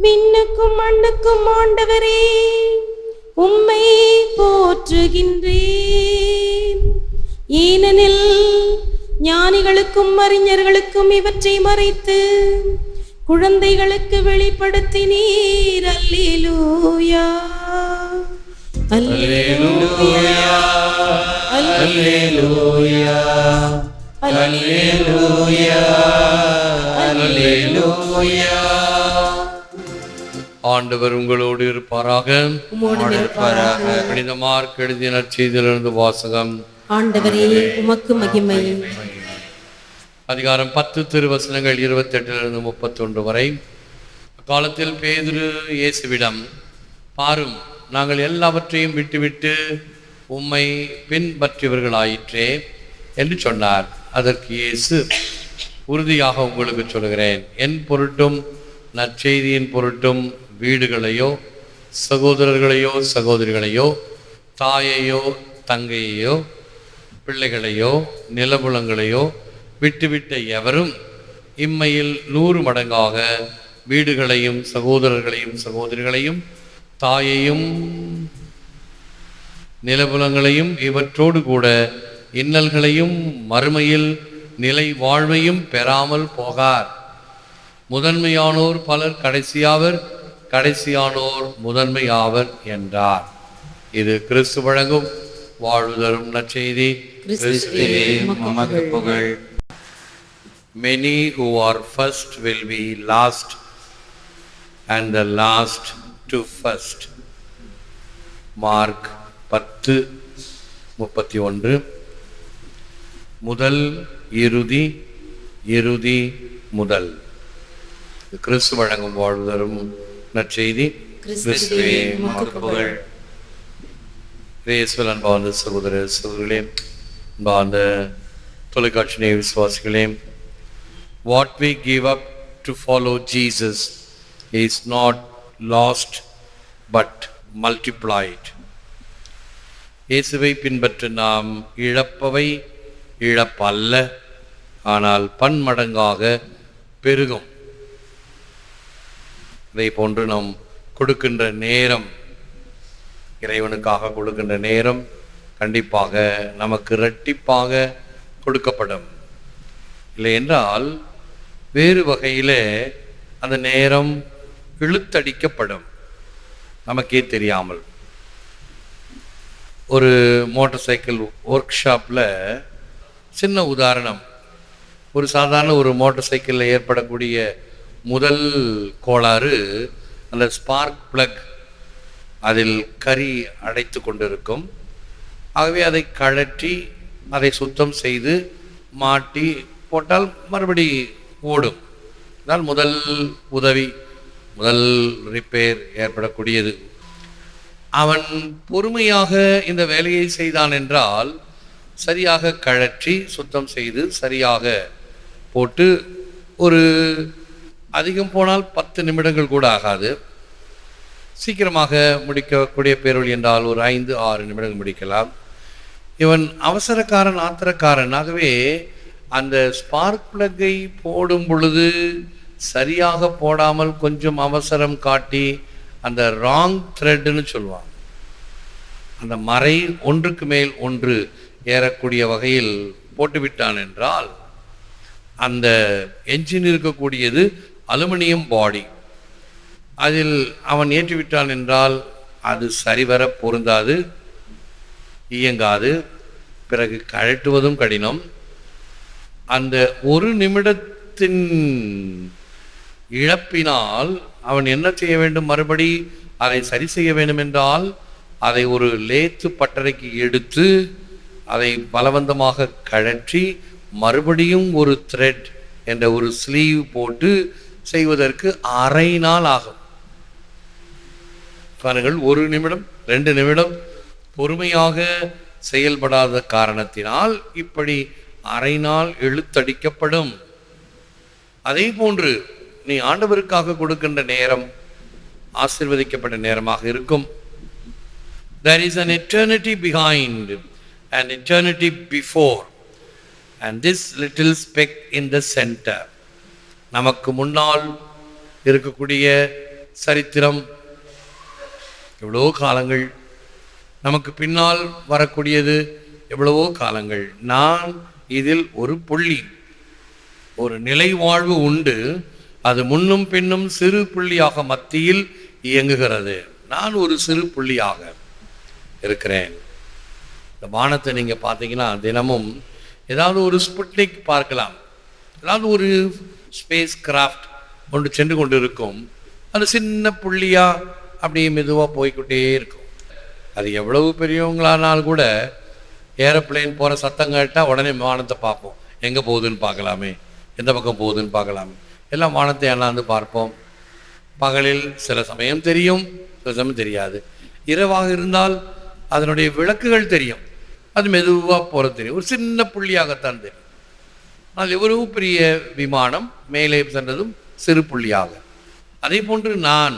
விண்ணுக்கும் மண்ணுக்கும் ஆண்டவரே உம்மை போற்றுகின்றேன். ஏனெனில் ஞானிகளுக்கும் அறிஞர்களுக்கும் இவற்றை மறைத்து குழந்தைகளுக்கு வெளிப்படுத்தினீர். அல்லேலூயா அல்லேலூயா அல்லேலூயா அல்லேலூயா அல்லேலூயா. ஆண்டவர் உங்களோடு இருப்பாராக. புனித மார்க் எழுதிய நற்செய்தியிலிருந்து வாசகம். ஆண்டவரே உமக்கு மகிமை. அதிகாரம் 10 திருவசனங்கள் 28 31 வரை. காலத்தில் பேதுரு இயேசுவிடம், பாரும், நாங்கள் எல்லாவற்றையும் விட்டுவிட்டு உம்மை பின்பற்றியவர்களாயிற்றே என்று சொன்னார். அதற்கு இயேசு, உறுதியாக உங்களுக்கு சொல்கிறேன், என் பொருட்டும் நற்செய்தியின் பொருட்டும் வீடுகளையோ சகோதரர்களையோ சகோதரிகளையோ தாயையோ தங்கையோ பிள்ளைகளையோ நிலபுலங்களையோ விட்டுவிட்ட எவரும் இம்மையில் 100 மடங்காக வீடுகளையும் சகோதரர்களையும் சகோதரிகளையும் தாயையும் நிலபுலங்களையும் இவற்றோடு கூட இன்னல்களையும் மறுமையில் நிலை வாழ்வையும் பெறாமல் போகார். முதன்மையானோர் பலர் கடைசியாவர், கடைசியானோர் முதன்மையாவர் என்றார். இது கிறிஸ்து வழங்கும் வாழ்வு தரும் நற்செய்தி. Many who are first will be last and the last to first. Mark 10:31. முதல் இறுதி, இறுதி முதல். கிறிஸ்து வழங்கும் வாழ்வு தரும் நற்செய்தி. கிறிஸ்துவே உமக்கு புகழ். இயேசுவில் அன்பார்ந்த சகோதர சகோதரிகளே, அன்பார்ந்த தொலைக்காட்சி நேய விசுவாசிகளே, what we give up to follow Jesus is not lost but multiplied. இயேசுவை பின்பற்ற நாம் இழப்பவை இழப்பல்ல, ஆனால் பன்மடங்காக பெருகும். இதை போன்று நாம் கொடுக்கின்ற நேரம், இறைவனுக்காக கொடுக்கின்ற நேரம் கண்டிப்பாக நமக்கு இரட்டிப்பாக கொடுக்கப்படும். இல்லை என்றால் வேறு வகையில் அந்த நேரம் இழுத்தடிக்கப்படும், நமக்கே தெரியாமல். ஒரு மோட்டார் சைக்கிள் ஒர்க் ஷாப்பில் சின்ன உதாரணம், ஒரு சாதாரண ஒரு மோட்டார் சைக்கிளில் ஏற்படக்கூடிய முதல் கோளாறு அந்த ஸ்பார்க் பிளக், அதில் கரி அடைத்து கொண்டிருக்கும். ஆகவே அதை கழற்றி அதை சுத்தம் செய்து மாட்டி போட்டால் மறுபடி ஓடும். இதான் முதல் உதவி, முதல் ரிப்பேர் ஏற்படக்கூடியது. அவன் பொறுமையாக இந்த வேலையை செய்தான் என்றால் சரியாக கழற்றி சுத்தம் செய்து சரியாக போட்டு, ஒரு அதிகம் போனால் 10 நிமிடங்கள் கூட ஆகாது, சீக்கிரமாக முடிக்கக்கூடிய பேரொழி என்றால் ஒரு 5-6 நிமிடங்கள் முடிக்கலாம். இவன் அவசரக்காரன், ஆத்திரக்காரன். ஆகவே அந்த ஸ்பார்க் பிளக்கை போடும் பொழுது சரியாக போடாமல் கொஞ்சம் அவசரம் காட்டி அந்த ராங் த்ரெட்னு சொல்லுவாங்க, அந்த மறை ஒன்றுக்கு மேல் ஒன்று ஏறக்கூடிய வகையில் போட்டுவிட்டான் என்றால், அந்த என்ஜின் இருக்கக்கூடியது அலுமினியம் பாடி, அதில் அவன் ஏற்றிவிட்டான் என்றால் அது சரிவர பொருந்தாது, இயங்காது, பிறகு கழட்டுவதும் கடினம். அந்த 1 நிமிடத்தின் இழப்பினால் அவன் என்ன செய்ய வேண்டும்? மறுபடி அதை சரி செய்ய வேண்டும் என்றால் அதை ஒரு லேத்து பட்டறைக்கு எடுத்து அதை பலவந்தமாக கழற்றி மறுபடியும் ஒரு த்ரெட் என்ற ஒரு ஸ்லீவ் போட்டு செய்வதற்கு அரை நாள் ஆகும். பாருங்கள், 1 நிமிடம் 2 நிமிடம் பொறுமையாக செயல்படாத காரணத்தினால் இப்படி அரை நாள் இழுத்தடிக்கப்படும். அதே போன்று நீ ஆண்டவருக்காக கொடுக்கின்ற நேரம் ஆசீர்வதிக்கப்பட்ட நேரமாக இருக்கும். There is an eternity behind and eternity before. and this little speck in the center. நமக்கு முன்னால் இருக்கக்கூடிய சரித்திரம் எவ்வளவோ காலங்கள், நமக்கு பின்னால் வரக்கூடியது எவ்வளவோ காலங்கள். நான் இதில் ஒரு புள்ளி. ஒரு நிலை வாழ்வு உண்டு, அது முன்னும் பின்னும் சிறு புள்ளியாக மத்தியில் இயங்குகிறது. நான் ஒரு சிறு புள்ளியாக இருக்கிறேன். இந்த வானத்தை நீங்கள் பார்த்தீங்கன்னா தினமும் ஏதாவது ஒரு ஸ்புட்னிக் பார்க்கலாம், ஏதாவது ஒரு ஸ்பேஸ் கிராஃப்ட் ஒன்று சென்று கொண்டு இருக்கும். அது சின்ன புள்ளியாக அப்படியே மெதுவாக போய்கிட்டே இருக்கும். அது எவ்வளவு பெரியவங்களானால் கூட ஏரோப்ளேன் போகிற சத்தம் கேட்டால் உடனே வானத்தை பார்ப்போம், எங்கே போகுதுன்னு பார்க்கலாமே, எந்த பக்கம் போகுதுன்னு பார்க்கலாமே. எல்லாம் வானத்தை என்னாந்து பார்ப்போம். பகலில் சில சமயம் தெரியும், சில சமயம் தெரியாது. இரவாக இருந்தால் அதனுடைய விளக்குகள் தெரியும், அது மெதுவாக போகிறது தெரியும். ஒரு சின்ன புள்ளியாகத்தான் தெரியும். அது எவ்வளவு பெரிய விமானம் மேலே சென்றதும் சிறு புள்ளியாக. அதே போன்று நான்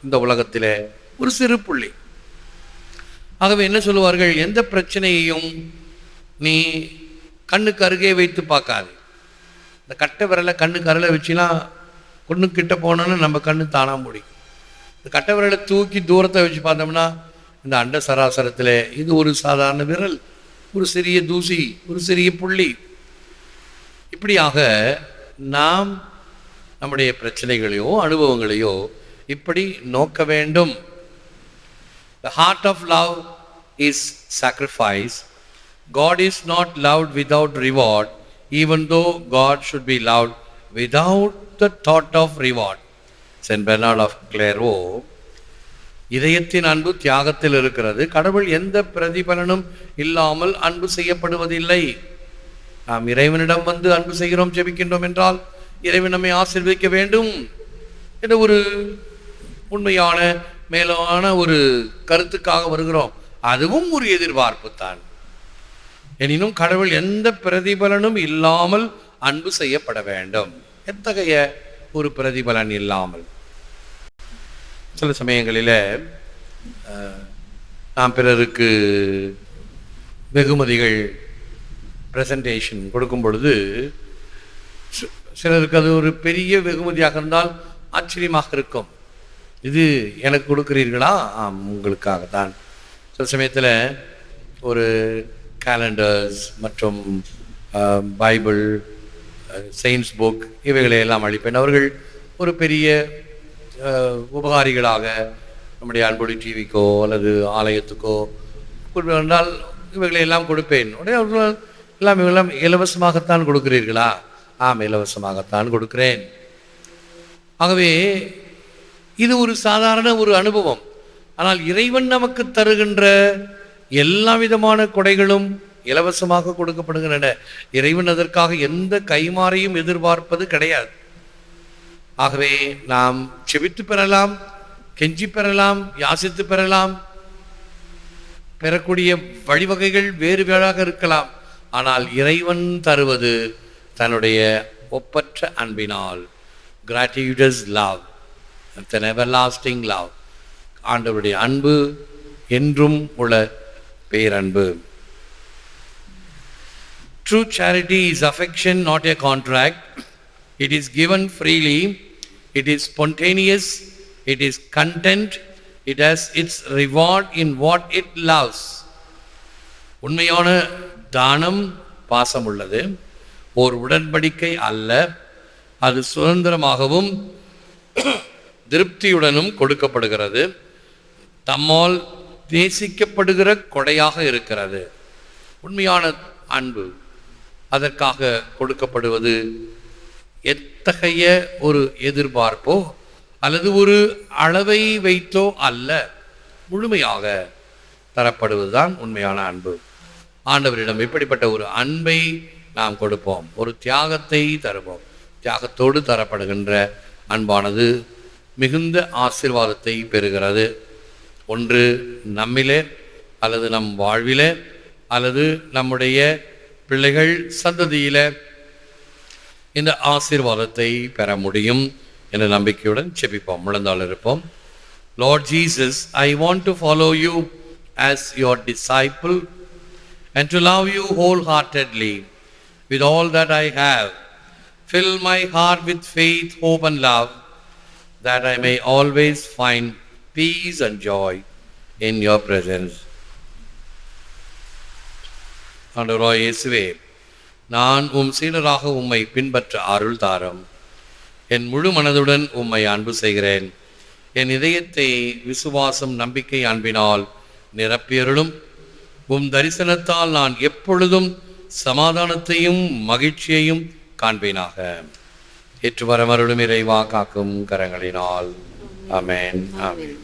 இந்த உலகத்தில் ஒரு சிறு புள்ளி. ஆகவே என்ன சொல்லுவார்கள், எந்த பிரச்சனையையும் நீ கண்ணுக்கு அருகே வைத்து பார்க்காது. இந்த கட்டை விரலை கண்ணுக்கு அருகில் வச்சுன்னா கண்ணுக்கிட்ட போனோன்னு நம்ம கண்ணு தானாக முடியும். இந்த கட்டை விரலை தூக்கி தூரத்தை வச்சு பார்த்தோம்னா இந்த அண்ட சராசரத்தில் இது ஒரு சாதாரண விரல், ஒரு சிறிய தூசி, ஒரு சிறிய புள்ளி. இப்படியாக நாம் நம்முடைய பிரச்சனைகளையோ அனுபவங்களையோ இப்படி நோக்க வேண்டும். The heart of love is sacrifice. God is not loved without reward, even though God should be loved without the thought of reward. Saint Bernard of Clairvaux, இதயத்தின் அன்பு தியாகத்தில் இருக்கிறது. கடவுள் எந்த பிரதிபலனும் இல்லாமல் அன்பு செய்யப்படுவதில்லை. நாம் இறைவனிடம் வந்து அன்பு செய்கிறோம், ஜெபிக்கின்றோம் என்றால் இறைவன் நம்மை ஆசீர்வதிக்க வேண்டும் என்ற ஒரு உண்மையான மேலான ஒரு கருத்துக்காக வருகிறோம். அதுவும் ஒரு எதிர்பார்ப்பு தான். எனினும் கடவுள் எந்த பிரதிபலனும் இல்லாமல் அன்பு செய்யப்பட வேண்டும். எத்தகைய ஒரு பிரதிபலன் இல்லாமல்? சில சமயங்களில் நாம் பிறருக்கு வெகுமதிகள் ப்ரெசன்டேஷன் கொடுக்கும் பொழுது சிலருக்கு அது ஒரு பெரிய வெகுமதியாக இருந்தால் ஆச்சரியமாக இருக்கும். இது எனக்கு கொடுக்குறீர்களா? உங்களுக்காகத்தான். சில சமயத்தில் ஒரு கேலண்டர்ஸ் மற்றும் பைபிள், சயின்ஸ் புக் இவைகளை எல்லாம் அளிப்பேன். அவர்கள் ஒரு பெரிய உபகாரிகளாக நம்முடைய அன்பொழி டிவிக்கோ அல்லது ஆலயத்துக்கோ என்றால் இவைகளை எல்லாம் கொடுப்பேன். உடனே அவர்கள் எல்லாம் இவெல்லாம் இலவசமாகத்தான் கொடுக்கிறீர்களா? இலவசமாகத்தான் கொடுக்கிறேன். ஆகவே இது ஒரு சாதாரண ஒரு அனுபவம். ஆனால் இறைவன் நமக்கு தருகின்ற எல்லா விதமான கொடைகளும் இலவசமாக கொடுக்கப்படுகின்றன. இறைவன் அதற்காக எந்த கைமாறையும் எதிர்பார்ப்பது கிடையாது. ஆகவே நாம் செபித்து பெறலாம், கெஞ்சி பெறலாம், யாசித்து பெறலாம். பெறக்கூடிய வழிவகைகள் வேறு வேறாக இருக்கலாம். ஆனால் இறைவன் தருவது தன்னுடைய ஒப்பற்ற அன்பினால், கிராட்டியூடஸ் லவ், an everlasting love. ஆண்டவருடைய அன்பு என்றும் உள்ள பேரன்பு. True charity is affection, not a contract. It is given freely. It is spontaneous. It is content. It has its reward in what it loves. உண்மையான தானம் பாசம் உள்ளது, ஓர் உடன்படிக்கை அல்ல. அது சுதந்திரமாகவும் திருப்தியுடனும் கொடுக்கப்படுகிறது. தம்மால் நேசிக்கப்படுகிற கொடையாக இருக்கிறது. உண்மையான அன்பு அதற்காக கொடுக்கப்படுவது எத்தகைய ஒரு எதிர்பார்ப்போ அல்லது ஒரு அளவை வைத்தோ அல்ல, முழுமையாக தரப்படுவதுதான் உண்மையான அன்பு. ஆண்டவரிடம் இப்படிப்பட்ட ஒரு அன்பை நாம் கொடுப்போம், ஒரு தியாகத்தை தருவோம். தியாகத்தோடு தரப்படுகின்ற அன்பானது மிகுந்த ஆசீர்வாதத்தை பெறுகிறது. ஒன்று நம்மிலே அல்லது நம் வாழ்விலே அல்லது நம்முடைய பிள்ளைகள் சந்ததியில இந்த ஆசீர்வாதத்தை பெற முடியும் என்ற நம்பிக்கையுடன் செபிப்போம், முழந்தாள் இருப்போம். Lord Jesus, I want to follow you as your disciple and to love you wholeheartedly with all that I have. Fill my heart with faith, hope and love, that I may always find peace and joy in your presence. ஆண்டவராகிய இயேசுவே, நான் உம் சீடராக உம்மை பின்பற்ற அருள் தாரும். என் முழு மனதுடன் உம்மை அன்பு செய்கிறேன். என் இதயத்தை விசுவாசம், நம்பிக்கை, அன்பினால் நிரப்பியருளும். உம் தரிசனத்தால் நான் எப்பொழுதும் சமாதானத்தையும் மகிழ்ச்சியையும் காண்பேனாக. ஏற்று வரமருளும் இறைவா, காக்கும் கரங்களினால். ஆமென். ஆமென்.